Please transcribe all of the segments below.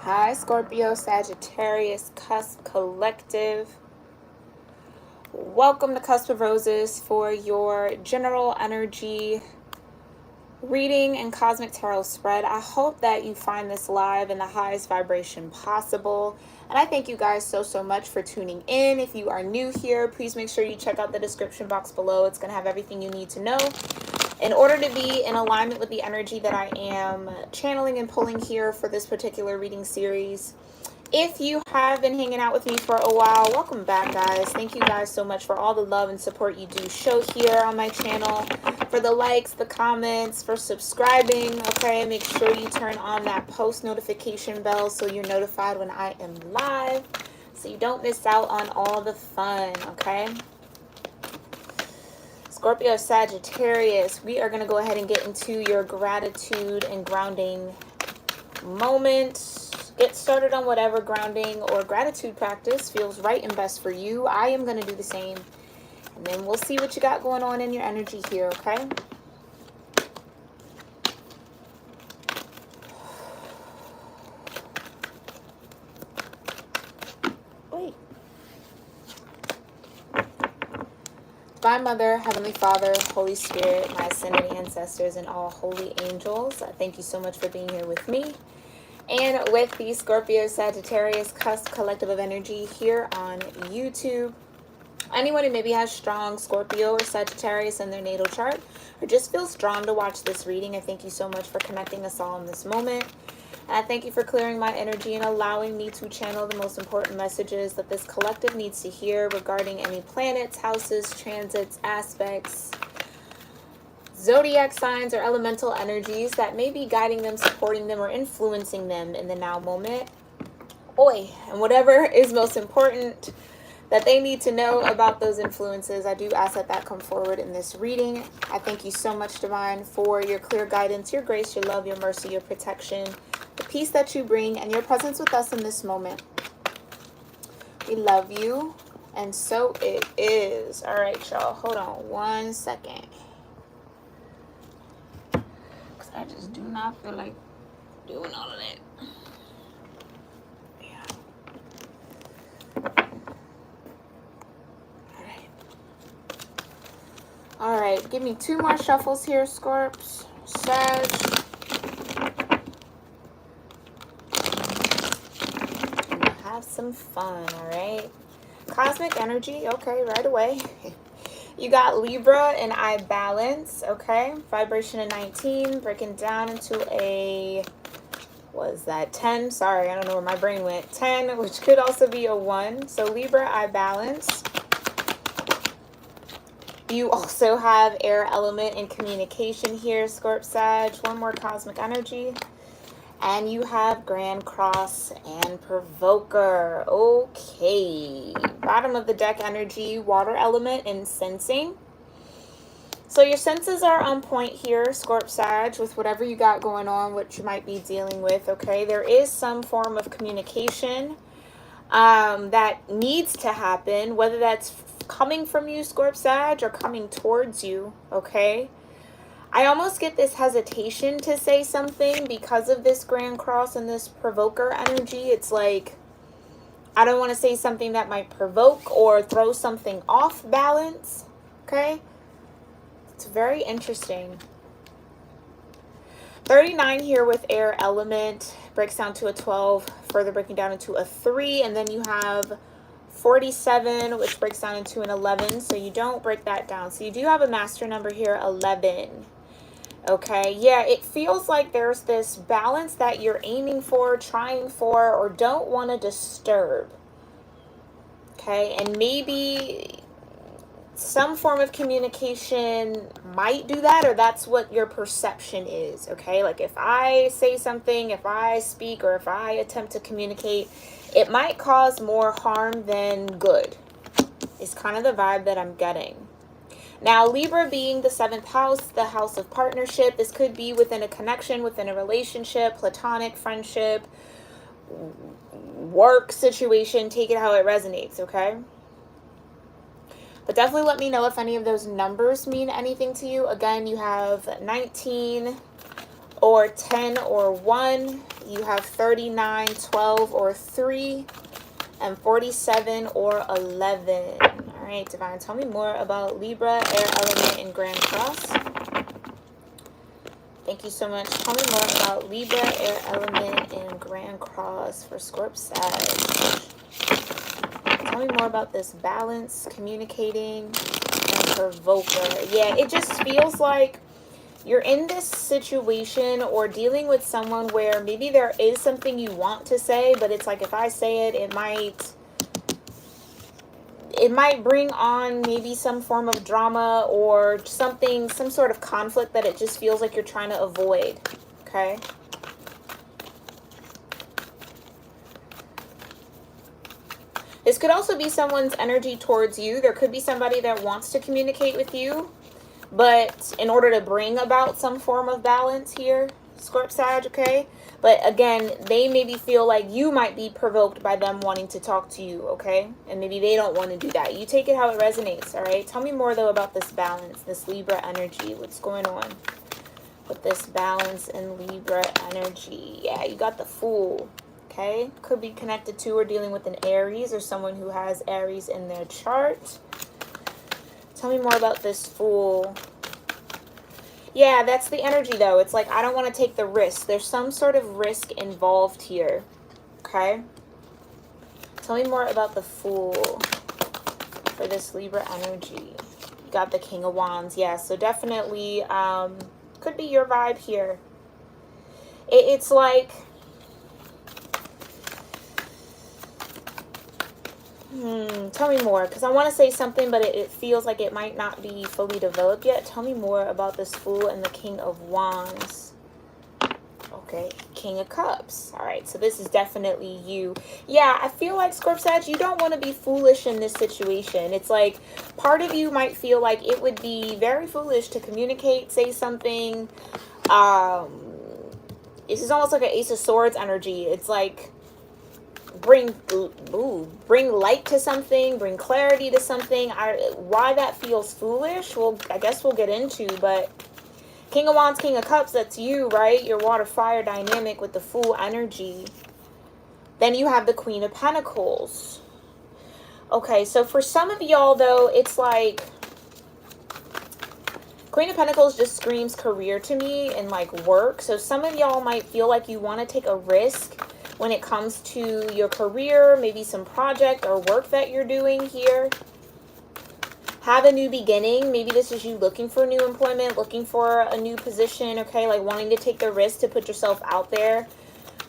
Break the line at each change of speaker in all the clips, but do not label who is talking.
Hi, Scorpio-Sagittarius Cusp Collective. Welcome to Cusp of Roses for your general energy reading and cosmic tarot spread. I hope that you find this live in the highest vibration possible. And I thank you guys so much for tuning in. If you are new here, please make sure you check out the description box below. It's going to have everything you need to know in order to be in alignment with the energy that I am channeling and pulling here for this particular reading series. If you have been hanging out with me for a while, welcome back, guys. Thank you guys so much for all the love and support you do show here on my channel, for the likes, the comments, for subscribing. Okay, make sure you turn on that post notification bell so you're notified when I am live, so you don't miss out on all the fun. Okay, Scorpio Sagittarius, we are going to go ahead and get into your gratitude and grounding moment. Get started on whatever grounding or gratitude practice feels right and best for you. I am going to do the same. And then we'll see what you got going on in your energy here, okay? Wait. Divine Mother, Heavenly Father, Holy Spirit, my ascended ancestors, and all holy angels, thank you so much for being here with me and with the Scorpio Sagittarius Cusp Collective of Energy here on YouTube. Anyone who maybe has strong Scorpio or Sagittarius in their natal chart or just feels drawn to watch this reading, I thank you so much for connecting us all in this moment. And I thank you for clearing my energy and allowing me to channel the most important messages that this collective needs to hear regarding any planets, houses, transits, aspects, zodiac signs, or elemental energies that may be guiding them, supporting them, or influencing them in the now moment. And whatever is most important that they need to know about those influences, I do ask that that come forward in this reading. I thank you so much, Divine, for your clear guidance, your grace, your love, your mercy, your protection, the peace that you bring, and your presence with us in this moment. We love you, and so it is. All right, y'all, hold on one second. I just do not feel like doing all of that. Yeah. All right. Give me 2 more shuffles here, Scorps. Sag. And we'll have some fun, all right? Cosmic energy. Okay, right away. You got Libra and I balance, okay? Vibration of 19, breaking down into a, what is that, 10? Sorry, I don't know where my brain went. 10, which could also be a 1. So Libra, I balance. You also have air element and communication here, Scorp Sag. 1 more cosmic energy. And you have Grand Cross and Provoker. Okay. Bottom of the deck energy, water element and sensing. So your senses are on point here, Scorp Sag, with whatever you got going on, what you might be dealing with, okay? There is some form of communication that needs to happen, whether that's coming from you, Scorp Sag, or coming towards you, okay? I almost get this hesitation to say something because of this Grand Cross and this Provoker energy. It's like, I don't want to say something that might provoke or throw something off balance, okay? It's very interesting. 39 here with air element, breaks down to a 12, further breaking down into a 3, and then you have 47, which breaks down into an 11, so you don't break that down. So you do have a master number here, 11. Okay, yeah, it feels like there's this balance that you're aiming for, trying for, or don't want to disturb. Okay, and maybe some form of communication might do that, or that's what your perception is. Okay, like if I say something, if I speak, or if I attempt to communicate, it might cause more harm than good. It's kind of the vibe that I'm getting. Now, Libra being the 7th house, the house of partnership, this could be within a connection, within a relationship, platonic, friendship, work situation, take it how it resonates, okay? But definitely let me know if any of those numbers mean anything to you. Again, you have 19 or 10 or 1. You have 39, 12, or 3, and 47 or 11. All right, Divine, tell me more about Libra, air element, and Grand Cross. Thank you so much. Tell me more about Libra, air element, and Grand Cross for Scorp Sag. Tell me more about this balance, communicating, and provoker. Yeah, it just feels like you're in this situation or dealing with someone where maybe there is something you want to say, but it's like if I say it, it might bring on maybe some form of drama or something, some sort of conflict that it just feels like you're trying to avoid. Okay? This could also be someone's energy towards you. There could be somebody that wants to communicate with you, but in order to bring about some form of balance here, Scorp Sag, okay? But again, they maybe feel like you might be provoked by them wanting to talk to you, okay? And maybe they don't want to do that. You take it how it resonates, all right? Tell me more, though, about this balance, this Libra energy. What's going on with this balance and Libra energy? Yeah, you got the Fool, okay? Could be connected to or dealing with an Aries or someone who has Aries in their chart. Tell me more about this Fool. Yeah, that's the energy, though. It's like, I don't want to take the risk. There's some sort of risk involved here. Okay? Tell me more about the Fool for this Libra energy. You got the King of Wands. Yeah, so definitely could be your vibe here. It's like... tell me more, because I want to say something, but it feels like it might not be fully developed yet. Tell me more about this Fool and the King of Wands. Okay, King of Cups. All right, so this is definitely you. Yeah, I feel like, Scorp Sag, you don't want to be foolish in this situation. It's like part of you might feel like it would be very foolish to communicate, say something. This is almost like an Ace of Swords energy. It's like bring light to something, bring clarity to something. Why that feels foolish, well, I guess we'll get into, but King of Wands, King of Cups, that's you, right? Your water fire dynamic with the Fool energy. Then you have the Queen of Pentacles. Okay, so for some of y'all, though, it's like Queen of Pentacles just screams career to me and like work. So some of y'all might feel like you want to take a risk when it comes to your career, maybe some project or work that you're doing here. Have a new beginning. Maybe this is you looking for new employment, looking for a new position, okay? Like wanting to take the risk to put yourself out there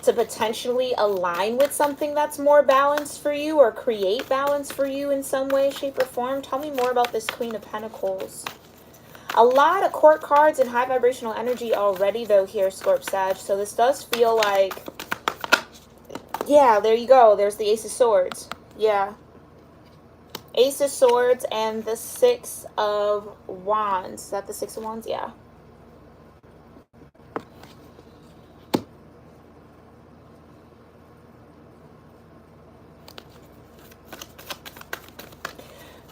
to potentially align with something that's more balanced for you or create balance for you in some way, shape, or form. Tell me more about this Queen of Pentacles. A lot of court cards and high vibrational energy already, though, here, Scorp Sag. So this does feel like... yeah, there you go. There's the Ace of Swords. Yeah. Ace of Swords and the Six of Wands. Is that the Six of Wands? Yeah.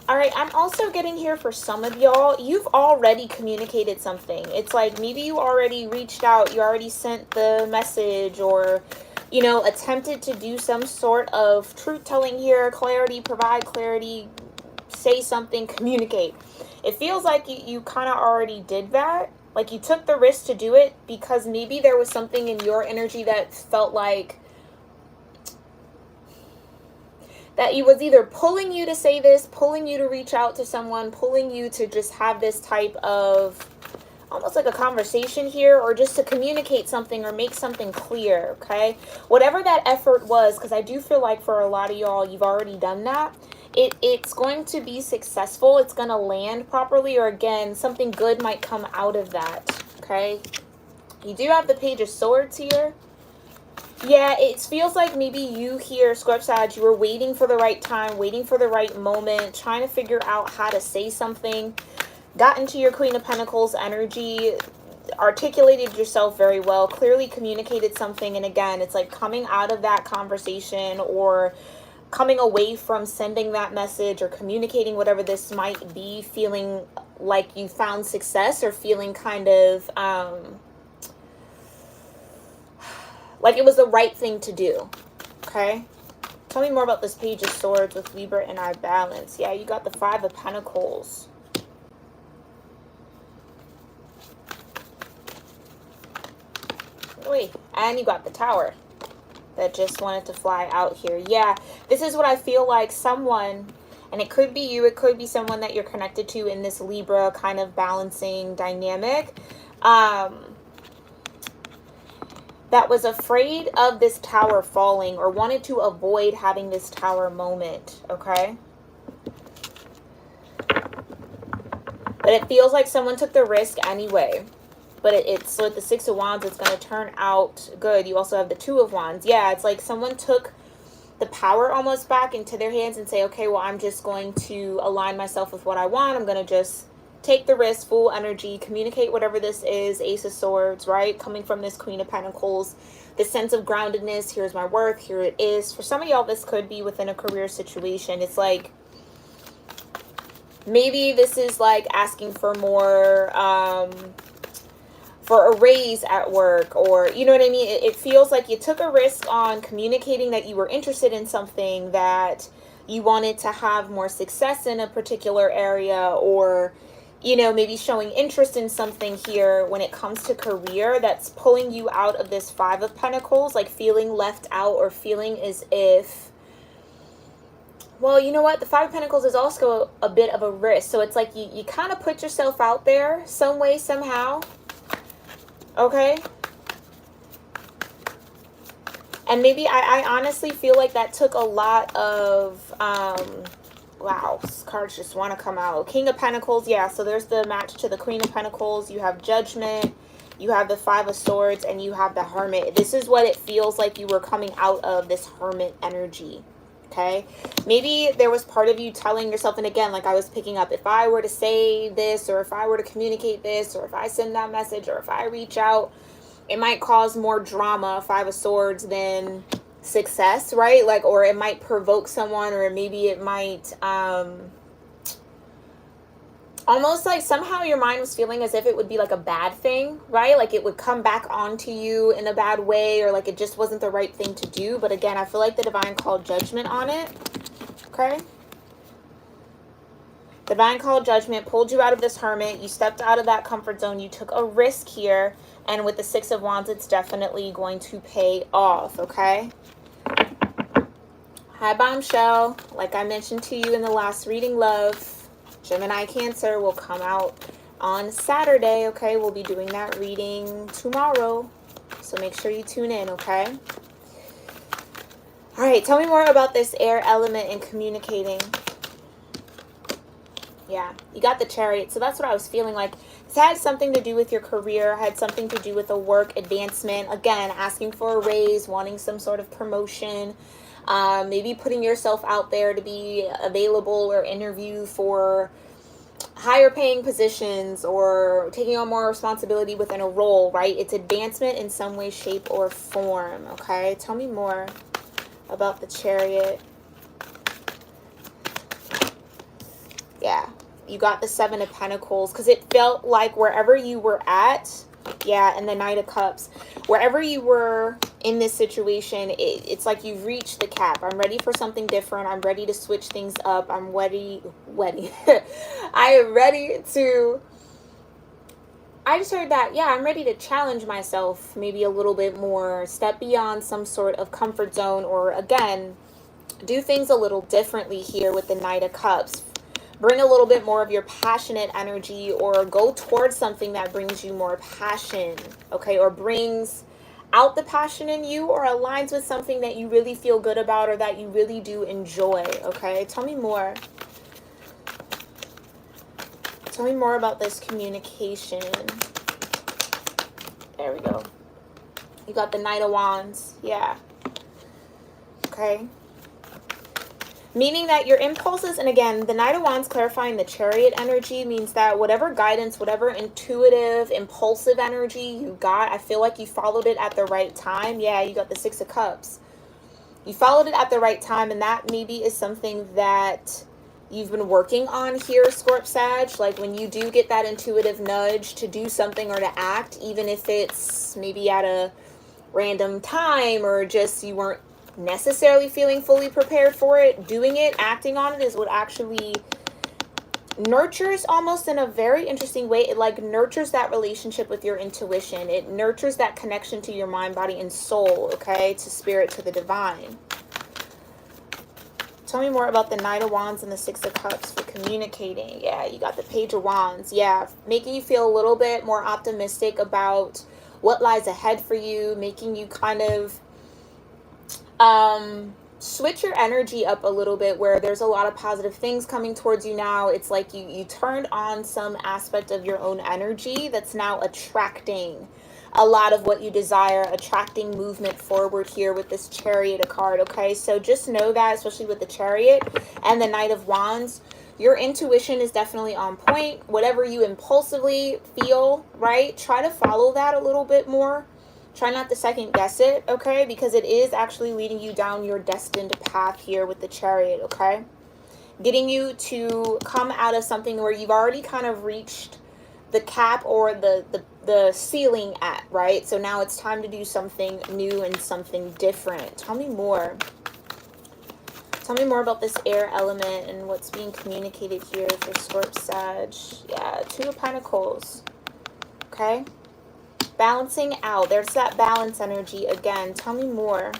All right, I'm also getting here for some of y'all, you've already communicated something. It's like maybe you already reached out, you already sent the message, or, you know, attempted to do some sort of truth-telling here, clarity, provide clarity, say something, communicate. It feels like you kind of already did that. Like you took the risk to do it because maybe there was something in your energy that felt like that it was either pulling you to say this, pulling you to reach out to someone, pulling you to just have this type of almost like a conversation here, or just to communicate something or make something clear, okay? Whatever that effort was, because I do feel like for a lot of y'all, you've already done that. It's going to be successful. It's going to land properly, or again, something good might come out of that, okay? You do have the Page of Swords here. Yeah, it feels like maybe you here, Scorp Sag, you were waiting for the right time, waiting for the right moment, trying to figure out how to say something, got into your Queen of Pentacles energy, articulated yourself very well, clearly communicated something, and again, it's like coming out of that conversation or coming away from sending that message or communicating whatever this might be, feeling like you found success or feeling kind of... Like it was the right thing to do. Okay? Tell me more about this Page of Swords with Libra and our balance. Yeah, you got the Five of Pentacles. Wait, and you got the Tower that just wanted to fly out here. Yeah, this is what I feel like someone, and it could be you, it could be someone that you're connected to in this Libra kind of balancing dynamic, that was afraid of this tower falling or wanted to avoid having this tower moment, okay? But it feels like someone took the risk anyway. But it's so with the Six of Wands, it's going to turn out good. You also have the Two of Wands. Yeah, it's like someone took the power almost back into their hands and say, okay, well, I'm just going to align myself with what I want. I'm going to just take the risk, full energy, communicate whatever this is. Ace of Swords, right? Coming from this Queen of Pentacles. The sense of groundedness. Here's my worth. Here it is. For some of y'all, this could be within a career situation. It's like, maybe this is like asking for more, for a raise at work, or you know what I mean? It feels like you took a risk on communicating that you were interested in something, that you wanted to have more success in a particular area, or you know, maybe showing interest in something here when it comes to career that's pulling you out of this Five of Pentacles, like feeling left out or feeling as if, well, you know what? The Five of Pentacles is also a bit of a risk. So it's like you kind of put yourself out there some way, somehow. Okay? And maybe I honestly feel like that took a lot of, wow, cards just want to come out. King of Pentacles, yeah, so there's the match to the Queen of Pentacles. You have Judgment, you have the Five of Swords, and you have the Hermit. This is what it feels like you were coming out of, this Hermit energy. Okay, maybe there was part of you telling yourself, and again, like I was picking up, if I were to say this, or if I were to communicate this, or if I send that message, or if I reach out, it might cause more drama, Five of Swords, than success, right? Like, or it might provoke someone, or maybe it might almost like somehow your mind was feeling as if it would be like a bad thing, right? Like it would come back onto you in a bad way, or like it just wasn't the right thing to do. But again, I feel like the divine called judgment on it. Okay? Divine called judgment, pulled you out of this hermit. You stepped out of that comfort zone. You took a risk here. And with the Six of Wands, it's definitely going to pay off, okay? Hi, Bombshell. Like I mentioned to you in the last reading, love, Gemini Cancer will come out on Saturday, okay? We'll be doing that reading tomorrow. So make sure you tune in, okay? All right, tell me more about this air element and communicating. Yeah, you got the Chariot. So that's what I was feeling like. This had something to do with your career, had something to do with a work advancement. Again, asking for a raise, wanting some sort of promotion. Maybe putting yourself out there to be available or interview for higher paying positions, or taking on more responsibility within a role, right? It's advancement in some way, shape, or form, okay? Tell me more about the Chariot. Yeah, you got the Seven of Pentacles, because it felt like wherever you were at, yeah, and the Knight of Cups, wherever you were in this situation, it's like you've reached the cap. I'm ready for something different. I'm ready to switch things up. I'm ready. I am ready to, I just heard that, yeah, I'm ready to challenge myself maybe a little bit more, step beyond some sort of comfort zone, or again, do things a little differently here with the Knight of Cups. Bring a little bit more of your passionate energy, or go towards something that brings you more passion, okay? Or brings out the passion in you, or aligns with something that you really feel good about, or that you really do enjoy, okay? Tell me more. Tell me more about this communication. There we go. You got the Knight of Wands. Yeah. Okay. Meaning that your impulses, and again, the Knight of Wands clarifying the Chariot energy means that whatever guidance, whatever intuitive, impulsive energy you got, I feel like you followed it at the right time. Yeah, you got the Six of Cups. You followed it at the right time, and that maybe is something that you've been working on here, Scorp-Sag. Like when you do get that intuitive nudge to do something or to act, even if it's maybe at a random time, or just you weren't necessarily feeling fully prepared for it, doing it, acting on it is what actually nurtures, almost in a very interesting way. It like nurtures that relationship with your intuition. It nurtures that connection to your mind, body, and soul, okay? To spirit, to the divine. Tell me more about the Knight of Wands and the Six of Cups for communicating. Yeah, you got the Page of Wands. Yeah, making you feel a little bit more optimistic about what lies ahead for you, making you kind of switch your energy up a little bit, where there's a lot of positive things coming towards you now. It's like you turned on some aspect of your own energy that's now attracting a lot of what you desire, attracting movement forward here with this Chariot card, okay? So just know that, especially with the Chariot and the Knight of Wands, your intuition is definitely on point. Whatever you impulsively feel, right? Try to follow that a little bit more. Try not to second guess it, okay? Because it is actually leading you down your destined path here with the Chariot, okay? Getting you to come out of something where you've already kind of reached the cap or the ceiling at, right? So now it's time to do something new and something different. Tell me more. Tell me more about this air element and what's being communicated here for Scorp Sag. Yeah, Two of Pentacles. Okay? Balancing out. There's that balance energy again. Tell me more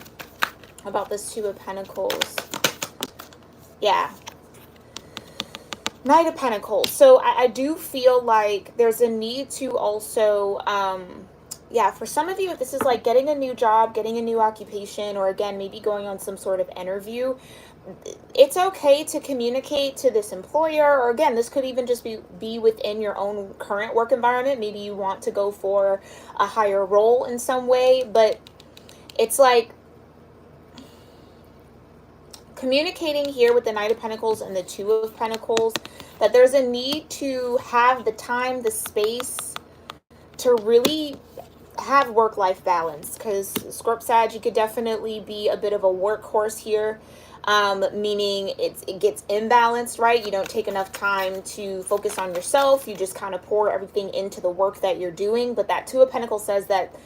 about this Two of Pentacles. Yeah. Knight of Pentacles. So I do feel like there's a need to also, yeah, for some of you, this is like getting a new job, getting a new occupation, or again, maybe going on some sort of interview. It's okay to communicate to this employer, or again, this could even just be within your own current work environment. Maybe you want to go for a higher role in some way, but it's like communicating here with the Knight of Pentacles and the Two of Pentacles, that there's a need to have the time, the space to really have work-life balance. Because Scorp Sag, you could definitely be a bit of a workhorse here, meaning it gets imbalanced, right? You don't take enough time to focus on yourself. You just kind of pour everything into the work that you're doing. But that Two of Pentacles says that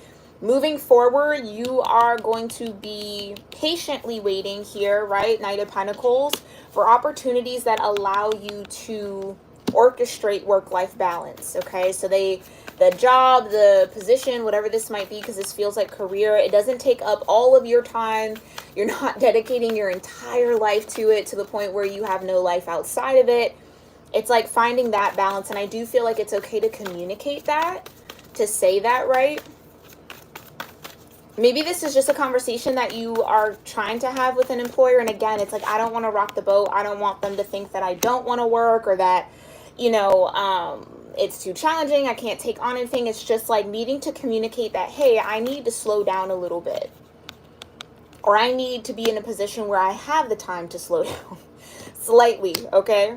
moving forward, you are going to be patiently waiting here, right? Knight of Pentacles, for opportunities that allow you to orchestrate work-life balance, okay? So the job, the position, whatever this might be, because this feels like career, it doesn't take up all of your time. You're not dedicating your entire life to it to the point where you have no life outside of it. It's like finding that balance, and I do feel like it's okay to communicate that, to say that, right? Maybe this is just a conversation that you are trying to have with an employer. And again, it's like, I don't want to rock the boat. I don't want them to think that I don't want to work, or that, you know, it's too challenging. I can't take on anything. It's just like needing to communicate that, hey, I need to slow down a little bit. Or I need to be in a position where I have the time to slow down slightly, okay?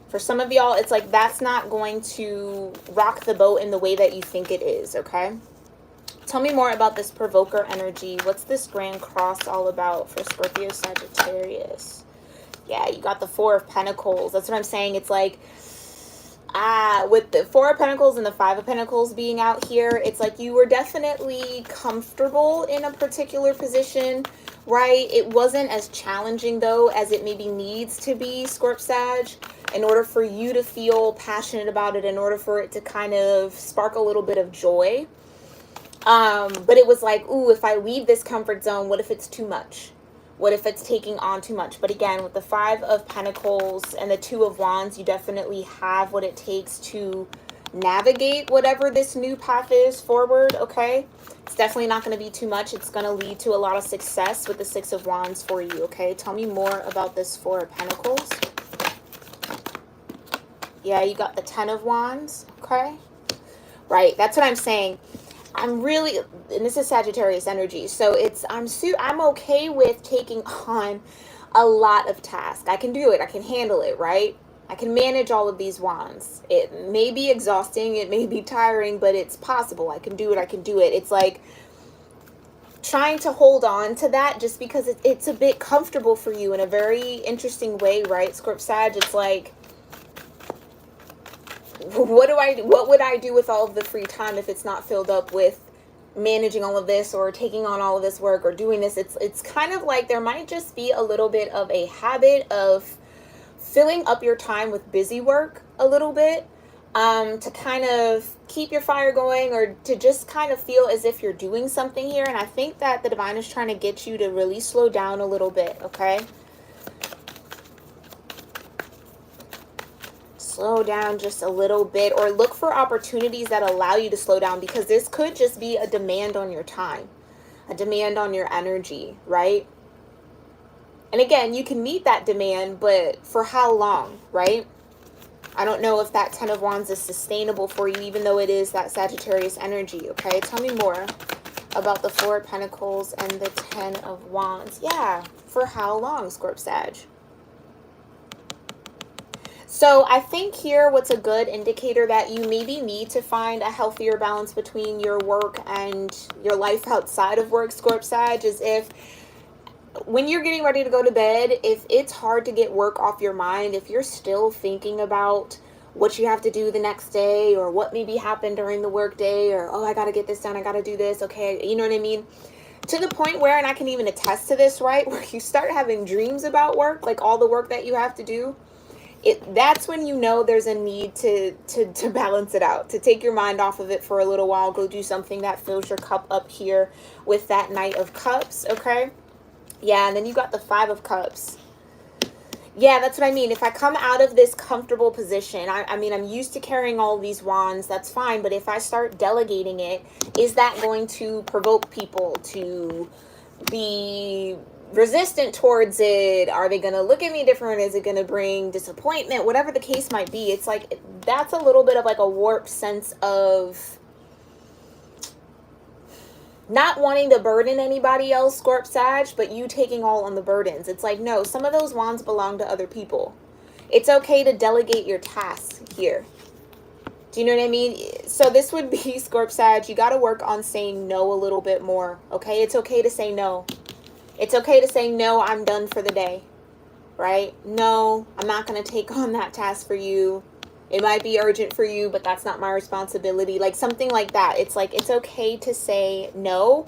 For some of y'all, it's like that's not going to rock the boat in the way that you think it is, okay? Tell me more about this provoker energy. What's this Grand Cross all about for Scorpio-Sagittarius? Yeah, you got the Four of Pentacles. That's what I'm saying. It's like, with the Four of Pentacles and the Five of Pentacles being out here, it's like you were definitely comfortable in a particular position, right? It wasn't as challenging, though, as it maybe needs to be, Scorp Sag, in order for you to feel passionate about it, in order for it to kind of spark a little bit of joy. But it was like, ooh, if I leave this comfort zone, what if it's too much? What if it's taking on too much? But again, with the Five of Pentacles and the Two of Wands, you definitely have what it takes to navigate whatever this new path is forward, okay? It's definitely not going to be too much. It's going to lead to a lot of success with the Six of Wands for you, okay? Tell me more about this Four of Pentacles. Yeah, you got the Ten of Wands, okay? Right, that's what I'm saying. I'm really, and this is Sagittarius energy, so it's, I'm okay with taking on a lot of tasks. I can do it. I can handle it, right? I can manage all of these wands. It may be exhausting. It may be tiring, but it's possible. I can do it. I can do it. It's like trying to hold on to that just because it's a bit comfortable for you in a very interesting way, right? Scorp Sag, it's like, what would I do with all of the free time if it's not filled up with managing all of this or taking on all of this work or doing this. It's kind of like there might just be a little bit of a habit of filling up your time with busy work a little bit, to kind of keep your fire going, or to just kind of feel as if you're doing something here. And I think that the divine is trying to get you to really slow down a little bit, okay? Slow down just a little bit, or look for opportunities that allow you to slow down, because this could just be a demand on your time, a demand on your energy, right? And again, you can meet that demand, but for how long, right? I don't know if that 10 of Wands is sustainable for you, even though it is that Sagittarius energy, okay? Tell me more about the 4 of Pentacles and the 10 of Wands. Yeah, for how long, Scorp Sag? So I think here what's a good indicator that you maybe need to find a healthier balance between your work and your life outside of work, Scorp Sag, is if when you're getting ready to go to bed, if it's hard to get work off your mind, if you're still thinking about what you have to do the next day, or what maybe happened during the work day, or, oh, I got to get this done, I got to do this, okay, you know what I mean? To the point where, and I can even attest to this, right, where you start having dreams about work, like all the work that you have to do, that's when you know there's a need to balance it out, to take your mind off of it for a little while, go do something that fills your cup up here with that Knight of Cups, okay? Yeah, and then you got the 5 of Cups. Yeah, that's what I mean. If I come out of this comfortable position, I mean, I'm used to carrying all these wands, that's fine. But if I start delegating it, is that going to provoke people to be resistant towards it? Are they going to look at me different? Is it going to bring disappointment? Whatever the case might be, it's like, that's a little bit of like a warped sense of not wanting to burden anybody else, Scorp Sag, but you taking all on the burdens. It's like, no, some of those wands belong to other people. It's okay to delegate your tasks here. Do you know what I mean? So this would be, Scorp Sag, you got to work on saying no a little bit more, okay? It's okay to say no. It's okay to say, no, I'm done for the day, right? No, I'm not going to take on that task for you. It might be urgent for you, but that's not my responsibility. Like something like that. It's like, it's okay to say no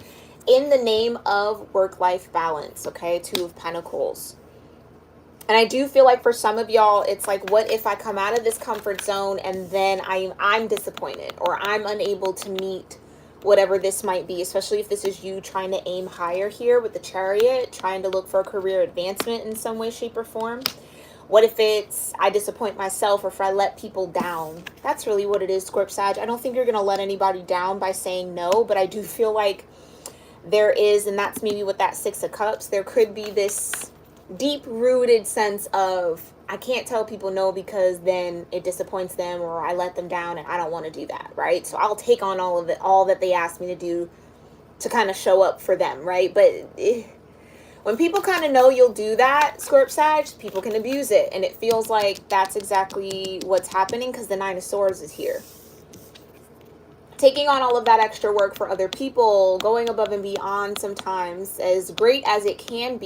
in the name of work-life balance, okay? 2 of Pentacles. And I do feel like for some of y'all, it's like, what if I come out of this comfort zone and then I'm disappointed, or I'm unable to meet whatever this might be, especially if this is you trying to aim higher here with the Chariot, trying to look for a career advancement in some way, shape, or form. What if it's I disappoint myself, or if I let people down? That's really what it is, Scorp Sag. I don't think you're going to let anybody down by saying no, but I do feel like there is, and that's maybe with that 6 of Cups, there could be this deep-rooted sense of, I can't tell people no because then it disappoints them, or I let them down and I don't want to do that, right? So I'll take on all of it, all that they ask me to do to kind of show up for them, right? But when people kind of know you'll do that, Scorp Sag, people can abuse it. And it feels like that's exactly what's happening because the 9 of Swords is here. Taking on all of that extra work for other people, going above and beyond sometimes, as great as it can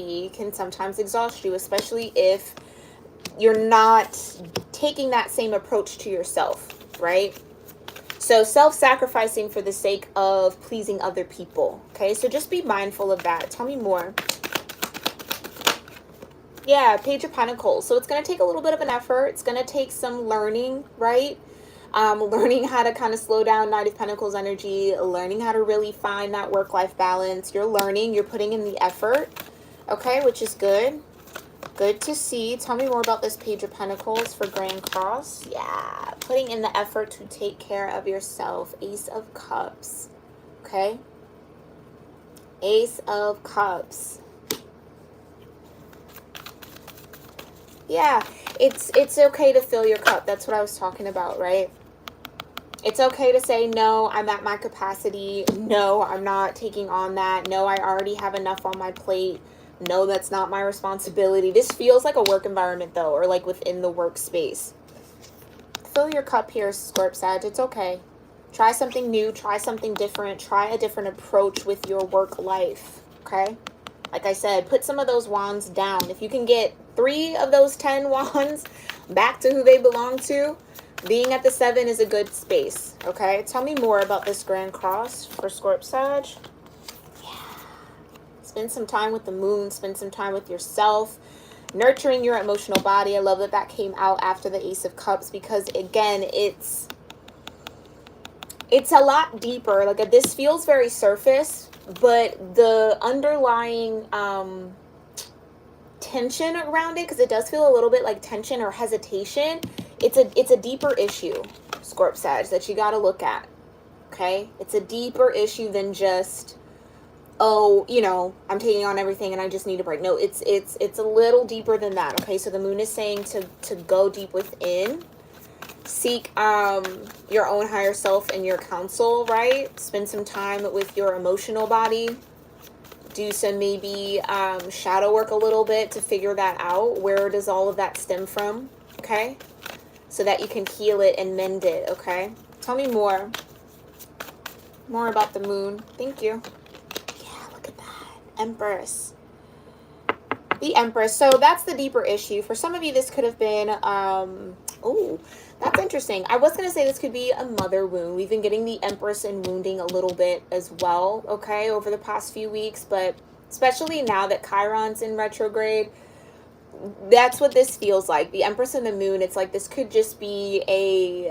sometimes exhaust you, especially if you're not taking that same approach to yourself, right? So self-sacrificing for the sake of pleasing other people, okay? So just be mindful of that. Tell me more. Yeah, Page of Pentacles. So it's going to take a little bit of an effort. It's going to take some learning, right? Learning how to kind of slow down Knight of Pentacles energy, learning how to really find that work-life balance. You're learning, you're putting in the effort, okay, which is good. Good to see. Tell me more about this Page of Pentacles for Grand Cross. Yeah, putting in the effort to take care of yourself. Ace of Cups, okay? Ace of Cups. Yeah, it's okay to fill your cup. That's what I was talking about, right? It's okay to say, no, I'm at my capacity. No, I'm not taking on that. No, I already have enough on my plate. No, that's not my responsibility. This feels like a work environment, though, or like within the workspace. Fill your cup here, Scorp Sag. It's okay. Try something new. Try something different. Try a different approach with your work life, okay? Like I said, put some of those wands down. If you can get 3 of those 10 wands back to who they belong to, Being at the 7 is a good space, okay? Tell me more about this Grand Cross for Scorp Sag. Yeah. Spend some time with the moon. Spend some time with yourself. Nurturing your emotional body. I love that that came out after the Ace of Cups because, again, it's a lot deeper. Like, this feels very surface, but the underlying tension around it, because it does feel a little bit like tension or hesitation, it's a deeper issue, Scorp Sag, that you got to look at. Okay, it's a deeper issue than just, oh, you know, I'm taking on everything and I just need a break. No, it's a little deeper than that. Okay, so the moon is saying to go deep within, seek your own higher self and your counsel, right? Spend some time with your emotional body. Do some maybe shadow work a little bit to figure that out. Where does all of that stem from? Okay, so that you can heal it and mend it. Okay, tell me more about the moon. Thank you. Yeah, look at that. Empress. The Empress. So that's the deeper issue. For some of you, this could have been, oh, that's interesting. I was going to say this could be a mother wound. We've been getting the Empress and wounding a little bit as well, okay, over the past few weeks. But especially now that Chiron's in retrograde, that's what this feels like. The Empress and the Moon, it's like this could just be a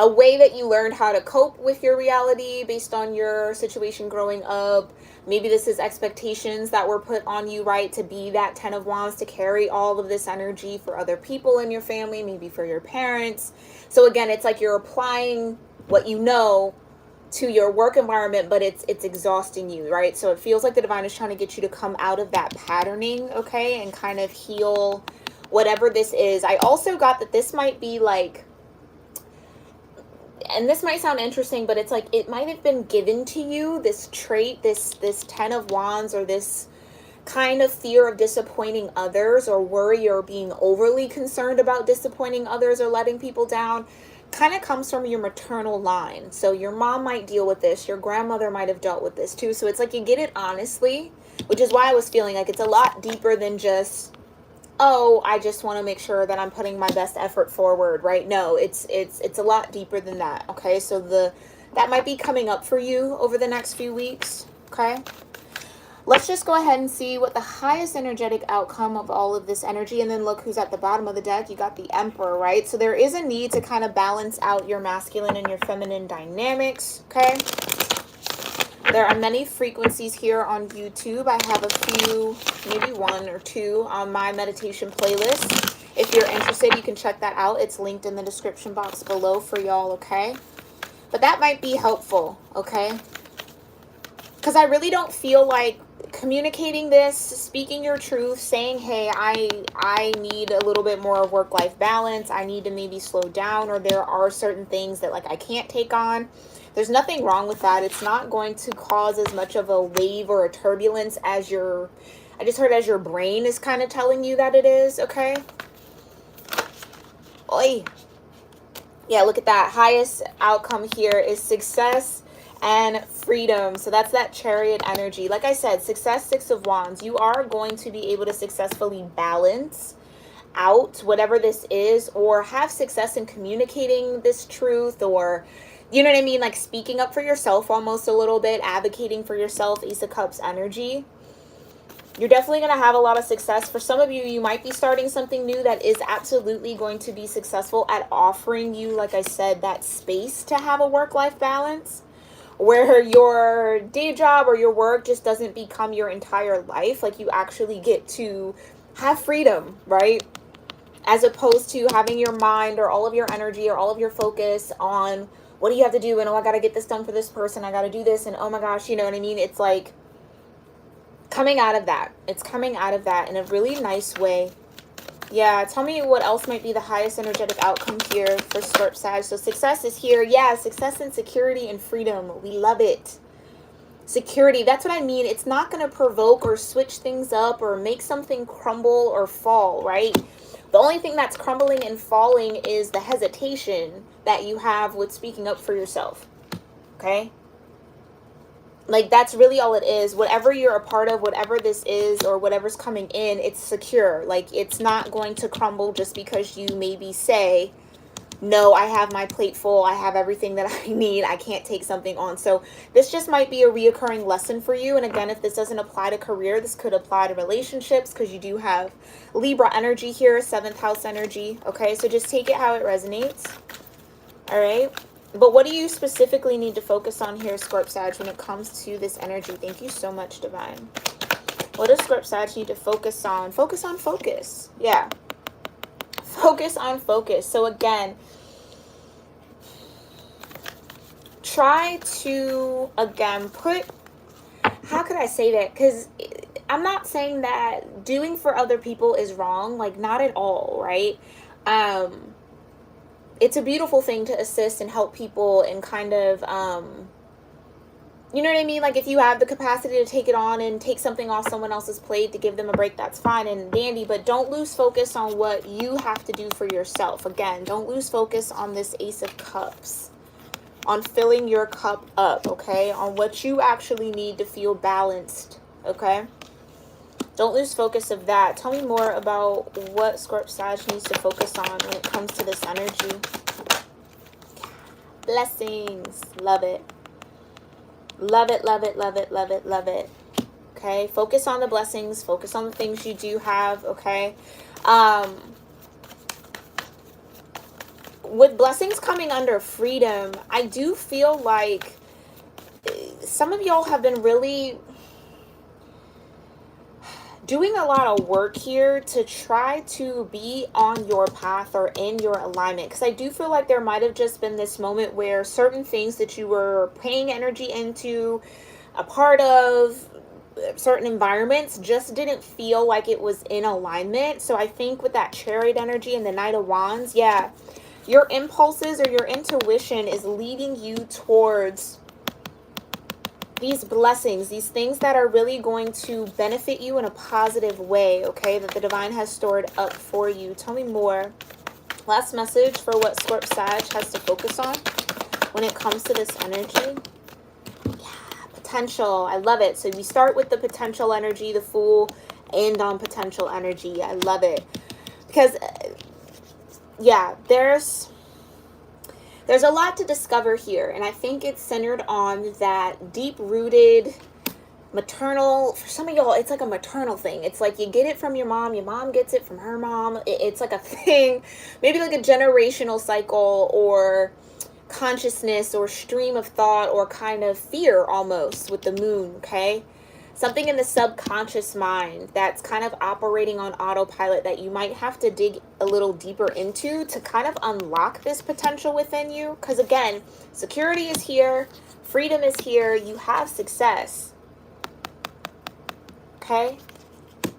way that you learned how to cope with your reality based on your situation growing up. Maybe this is expectations that were put on you, right, to be that 10 of Wands, to carry all of this energy for other people in your family, maybe for your parents. So again, it's like you're applying what you know to your work environment, but it's exhausting you, right? So it feels like the divine is trying to get you to come out of that patterning, okay, and kind of heal whatever this is. I also got that this might be like, and this might sound interesting, but it's like it might have been given to you, this trait, this 10 of Wands, or this kind of fear of disappointing others, or worry or being overly concerned about disappointing others or letting people down, kind of comes from your maternal line. So your mom might deal with this, your grandmother might have dealt with this too. So it's like you get it honestly, which is why I was feeling like it's a lot deeper than just, oh, I just want to make sure that I'm putting my best effort forward, right? No, it's a lot deeper than that, okay? So that might be coming up for you over the next few weeks, okay? Let's just go ahead and see what the highest energetic outcome of all of this energy, and then look who's at the bottom of the deck. You got the Emperor, right? So there is a need to kind of balance out your masculine and your feminine dynamics, okay? There are many frequencies here on YouTube. I have a few, maybe 1 or 2 on my meditation playlist. If you're interested, you can check that out. It's linked in the description box below for y'all, okay? But that might be helpful, okay? Because I really don't feel like communicating this, speaking your truth, saying, hey, I need a little bit more of work-life balance. I need to maybe slow down, or there are certain things that like I can't take on. There's nothing wrong with that. It's not going to cause as much of a wave or a turbulence as your brain is kind of telling you that it is, okay? Oi. Yeah, look at that. Highest outcome here is success and freedom. So that's that Chariot energy. Like I said, success, 6 of Wands. You are going to be able to successfully balance out whatever this is, or have success in communicating this truth, or, you know what I mean, like speaking up for yourself almost a little bit, advocating for yourself, Ace of Cups energy. You're definitely going to have a lot of success. For some of you, you might be starting something new that is absolutely going to be successful at offering you, like I said, that space to have a work-life balance, where your day job or your work just doesn't become your entire life. Like you actually get to have freedom, right? As opposed to having your mind or all of your energy or all of your focus on what do you have to do, and oh, I got to get this done for this person, I got to do this, and oh my gosh, you know what I mean? It's like coming out of that. It's coming out of that in a really nice way. Yeah, tell me what else might be the highest energetic outcome here for Scorp Sag. So success is here. Yeah, success and security and freedom. We love it. Security, that's what I mean. It's not going to provoke or switch things up or make something crumble or fall, right? The only thing that's crumbling and falling is the hesitation that you have with speaking up for yourself, okay? Like, that's really all it is. Whatever you're a part of, whatever this is, or whatever's coming in, it's secure. Like, it's not going to crumble just because you maybe say, no, I have my plate full, I have everything that I need, I can't take something on. So this just might be a reoccurring lesson for you. And again, if this doesn't apply to career, this could apply to relationships, because you do have Libra energy here, 7th house energy. Okay, so just take it how it resonates. All right. But what do you specifically need to focus on here, Scorp Sag, when it comes to this energy? Thank you so much, Divine. What does Scorp Sag need to focus on? Focus on focus. Yeah. Focus on focus. So again, try to, again, put, how could I say that? Because I'm not saying that doing for other people is wrong. Like, not at all, right? It's a beautiful thing to assist and help people and kind of, you know what I mean? Like, if you have the capacity to take it on and take something off someone else's plate to give them a break, that's fine and dandy. But don't lose focus on what you have to do for yourself. Again, don't lose focus on this Ace of Cups, on filling your cup up, okay? On what you actually need to feel balanced, okay? Don't lose focus of that. Tell me more about what Scorp Sag needs to focus on when it comes to this energy. Blessings. Love it. Love it, love it, love it, love it, love it. Okay? Focus on the blessings. Focus on the things you do have, okay? With blessings coming under freedom, I do feel like some of y'all have been really doing a lot of work here to try to be on your path or in your alignment, because I do feel like there might have just been this moment where certain things that you were paying energy into, a part of, certain environments just didn't feel like it was in alignment. So I think with that Chariot energy and the Knight of Wands, yeah, your impulses or your intuition is leading you towards these blessings, these things that are really going to benefit you in a positive way, okay, that the divine has stored up for you. Tell me more. Last message for what Scorp Sag has to focus on when it comes to this energy. Yeah, potential. I love it. So we start with the potential energy, the Fool, and on potential energy. I love it. Because, yeah, there's a lot to discover here, and I think it's centered on that deep-rooted maternal, for some of y'all, it's like a maternal thing. It's like you get it from your mom gets it from her mom. It's like a thing, maybe like a generational cycle or consciousness or stream of thought or kind of fear almost with the moon, okay? Something in the subconscious mind that's kind of operating on autopilot that you might have to dig a little deeper into to kind of unlock this potential within you. Because again, security is here, freedom is here, you have success. Okay?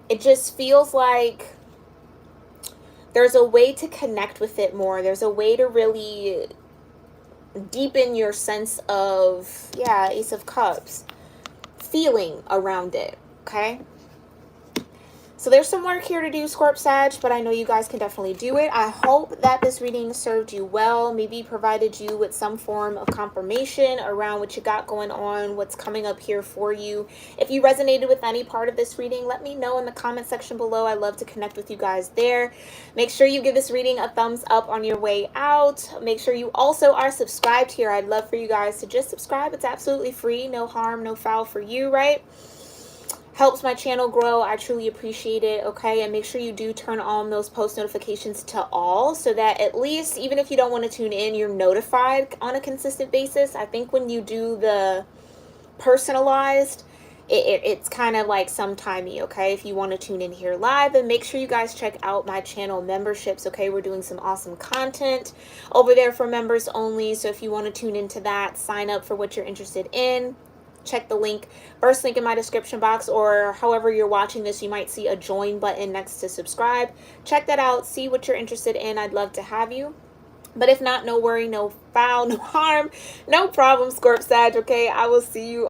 It just feels like there's a way to connect with it more. There's a way to really deepen your sense of, yeah, Ace of Cups, feeling around it, okay? So there's some work here to do, Scorp Sag, but I know you guys can definitely do it. I hope that this reading served you well, maybe provided you with some form of confirmation around what you got going on, what's coming up here for you. If you resonated with any part of this reading, let me know in the comment section below. I love to connect with you guys there. Make sure you give this reading a thumbs up on your way out. Make sure you also are subscribed here. I'd love for you guys to just subscribe. It's absolutely free, no harm, no foul for you, right? Helps my channel grow. I truly appreciate it, okay? And make sure you do turn on those post notifications to all so that at least, even if you don't want to tune in, you're notified on a consistent basis. I think when you do the personalized, it's kind of like sometimey, okay? If you want to tune in here live, and make sure you guys check out my channel memberships, okay? We're doing some awesome content over there for members only. So if you want to tune into that, sign up for what you're interested in. Check the link, first link in my description box, or however you're watching this, you might see a join button next to subscribe. Check that out, see what you're interested in. I'd love to have you. But if not, no worry, no foul, no harm, no problem, Scorp Sag, okay? I will see you